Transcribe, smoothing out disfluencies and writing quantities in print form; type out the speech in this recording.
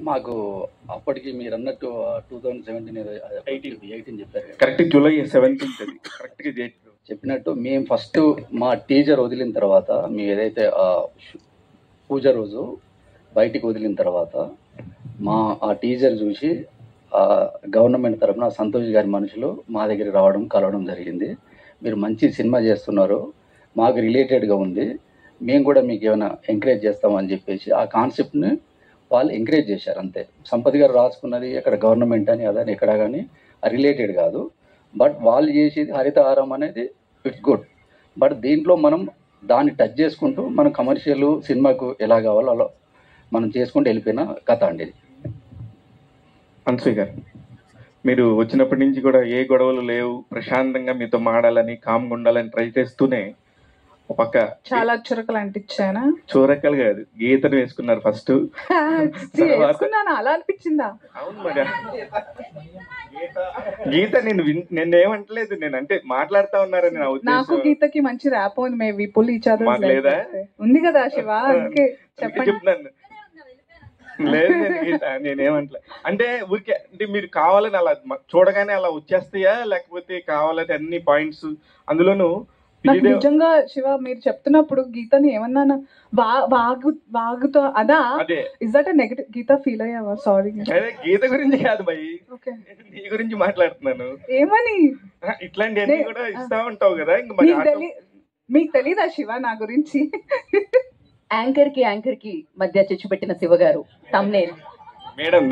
మాకు అప్పటికి మీరు అన్నట్టు 2017 చెప్పారు కరెక్ట్. జూలై 17 కరెక్ట్గా చెప్పినట్టు మేము ఫస్ట్ మా టీజర్ వదిలిన తర్వాత మేము ఏదైతే పూజ రోజు బయటికి వదిలిన తర్వాత ఆ టీజర్ చూసి గవర్నమెంట్ తరఫున సంతోష్ గారి మనుషులు మా దగ్గర రావడం కలవడం జరిగింది. మీరు మంచి సినిమా చేస్తున్నారు, మాకు రిలేటెడ్గా ఉంది, మేము కూడా మీకు ఏమైనా ఎంకరేజ్ చేస్తామని చెప్పేసి ఆ కాన్సెప్ట్ని వాళ్ళు ఎంకరేజ్ చేశారు. అంతే. సంపత్ గారు రాసుకున్నది ఇక్కడ గవర్నమెంట్ అని అదని ఎక్కడ కానీ రిలేటెడ్ కాదు. బట్ వాళ్ళు చేసేది హరితహారం అనేది ఇట్స్ గుడ్. బట్ దీంట్లో మనం దాన్ని టచ్ చేసుకుంటూ మనం కమర్షియల్ సినిమాకు ఎలా కావాలో అలా మనం చేసుకుంటూ వెళ్ళిపోయిన కథ అండి ఇది. అనసూయ గారు, మీరు వచ్చినప్పటి నుంచి కూడా ఏ గొడవలు లేవు, ప్రశాంతంగా మీతో మాడాలని కామ్గా ఉండాలని ట్రై చేస్తూనే ఒక పక్క చాలా చురకలు అంటించానా? చూరకలు కాదు, గీతను వేసుకున్నారు ఫస్ట్. అలా అనిపించిందా? అవును మరి. గీత నేనేమంటలేదు, నేను అంటే మాట్లాడుతా ఉన్నారని నాకు గీతకి మంచి ర్యాప్ ఉంది. మేబీ పుల్ మాకు లేదా ఉంది కదా శివ, అందుకే చెప్తున్నాను. లేదు గీత నేనేమంటలే. అంటే ఊరికే అంటే మీరు కావాలని అలా చూడగానే అలా వచ్చేస్తాయా, లేకపోతే కావాలని అన్ని పాయింట్స్ అందులోనూ నిజంగా శివ మీరు చెప్తున్నప్పుడు గీతని ఏమన్నా వాగుతో అదా? Is that negative? గీత ఫీల్ అయ్యావా? సారీ. గీత గురించి కాదు భయ్, నీ గురించి మాట్లాడుతున్నాను. ఏమని? ఇట్లాంటి కూడా ఇస్తా ఉంటావు కదా. మీకు తెలీదా శివ నా గురించి? యాంకర్ కి మధ్య చిచ్చు పెట్టిన శివ గారు తమ్నేల్. మేడం